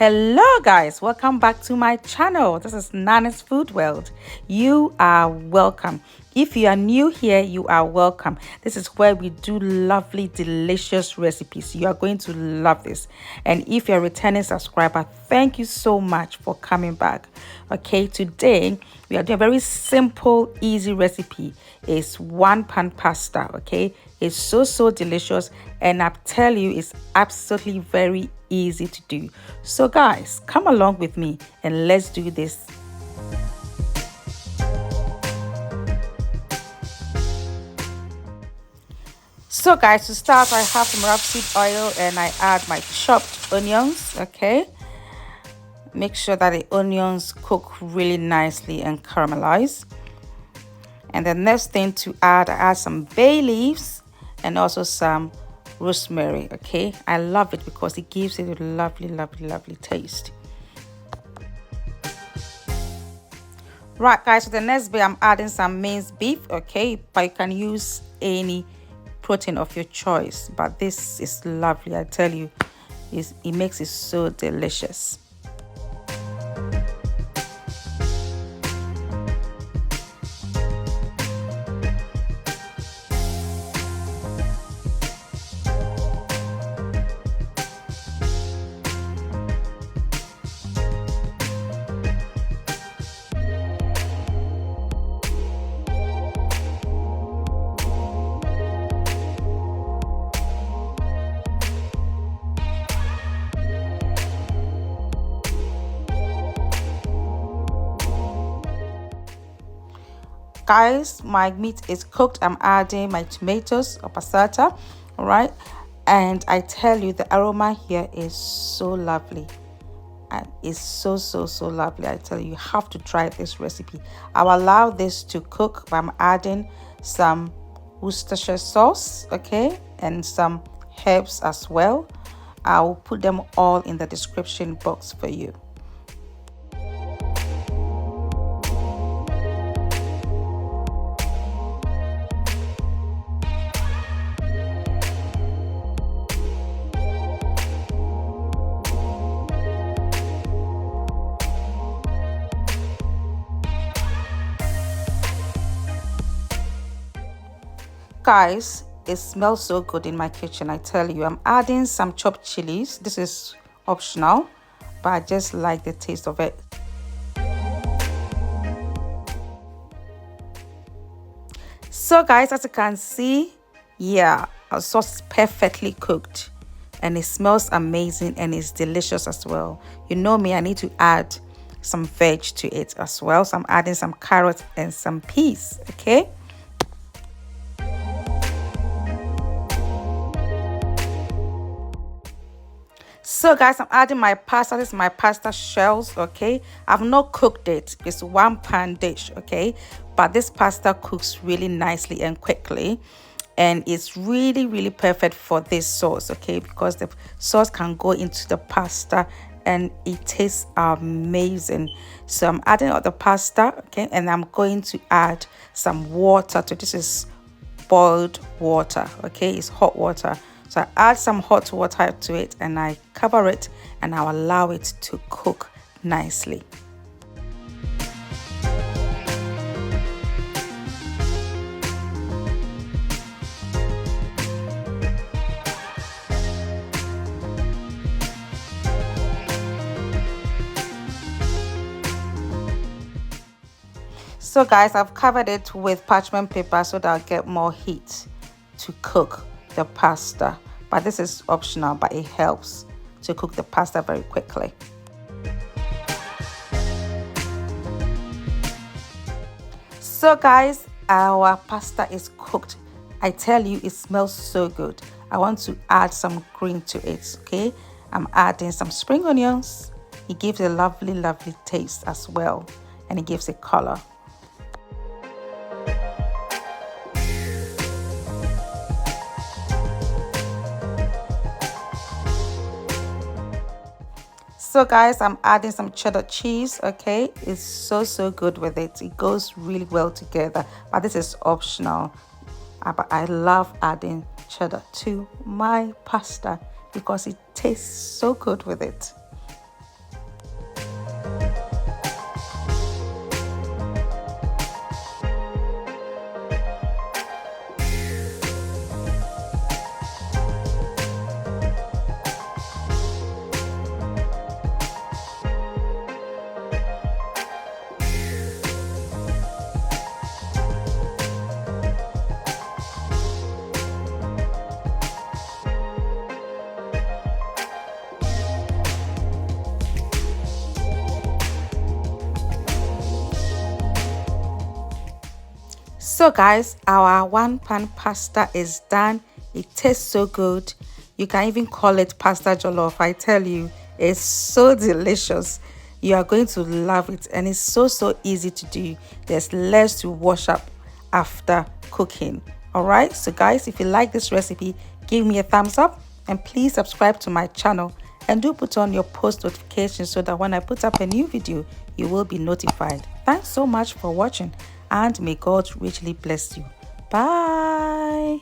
Hello guys, welcome back to my channel. This is Nana's Food World. You are welcome. If you are new here, you are welcome. This is where we do lovely, delicious recipes. You are going to love this. And if you're a returning subscriber, thank you so much for coming back. Okay, today we are doing a very simple, easy recipe. It's one pan pasta. Okay, it's so delicious, and I tell you, it's absolutely very easy to do. So guys, come along with me and let's do this. So guys, to start, I have some rapeseed oil and I add my chopped onions. Okay, make sure that the onions cook really nicely and caramelize. And the next thing to add, I add some bay leaves and also some rosemary. Okay, I love it because it gives it a lovely taste. Right guys, so the next bit, I'm adding some minced beef. Okay, but you can use any protein of your choice, but this is lovely. I tell you, it makes it so delicious. Guys, my meat is cooked. I'm adding my tomatoes or passata. All right, and I tell you, the aroma here is so lovely, and it's so lovely. I tell you, you have to try this recipe. I'll allow this to cook. I'm adding some Worcestershire sauce, okay, and some herbs as well. I'll put them all in the description box for you. Guys, it smells so good in my kitchen. I tell you, I'm adding some chopped chilies. This is optional, but I just like the taste of it. So guys, as you can see, yeah, our sauce is perfectly cooked and it smells amazing and it's delicious as well. You know me, I need to add some veg to it as well. So I'm adding some carrots and some peas. Okay, so guys, I'm adding my pasta. This is my pasta shells. Okay, I've not cooked it. It's one pan dish. Okay, but this pasta cooks really nicely and quickly, and it's really perfect for this sauce. Okay, because the sauce can go into the pasta and it tastes amazing. So I'm adding all the pasta. Okay, and I'm going to add some water to this. Is boiled water. Okay, it's hot water. So I add some hot water to it and I cover it and I'll allow it to cook nicely. So guys, I've covered it with parchment paper so that I'll get more heat to cook the pasta, but this is optional, but it helps to cook the pasta very quickly. So guys, our pasta is cooked. I tell you, it smells so good. I want to add some green to it. Okay, I'm adding some spring onions. It gives a lovely taste as well, and it gives a color. So guys, I'm adding some cheddar cheese. Okay, it's so good with it. It goes really well together, but this is optional. But I love adding cheddar to my pasta because it tastes so good with it. So guys, our one pan pasta is done. It tastes so good. You can even call it pasta jollof. I tell you, it's so delicious. You are going to love it, and it's so easy to do. There's less to wash up after cooking. All right, so guys, if you like this recipe, give me a thumbs up and please subscribe to my channel, and do put on your post notifications so that when I put up a new video, you will be notified. Thanks so much for watching, and may God richly bless you. Bye.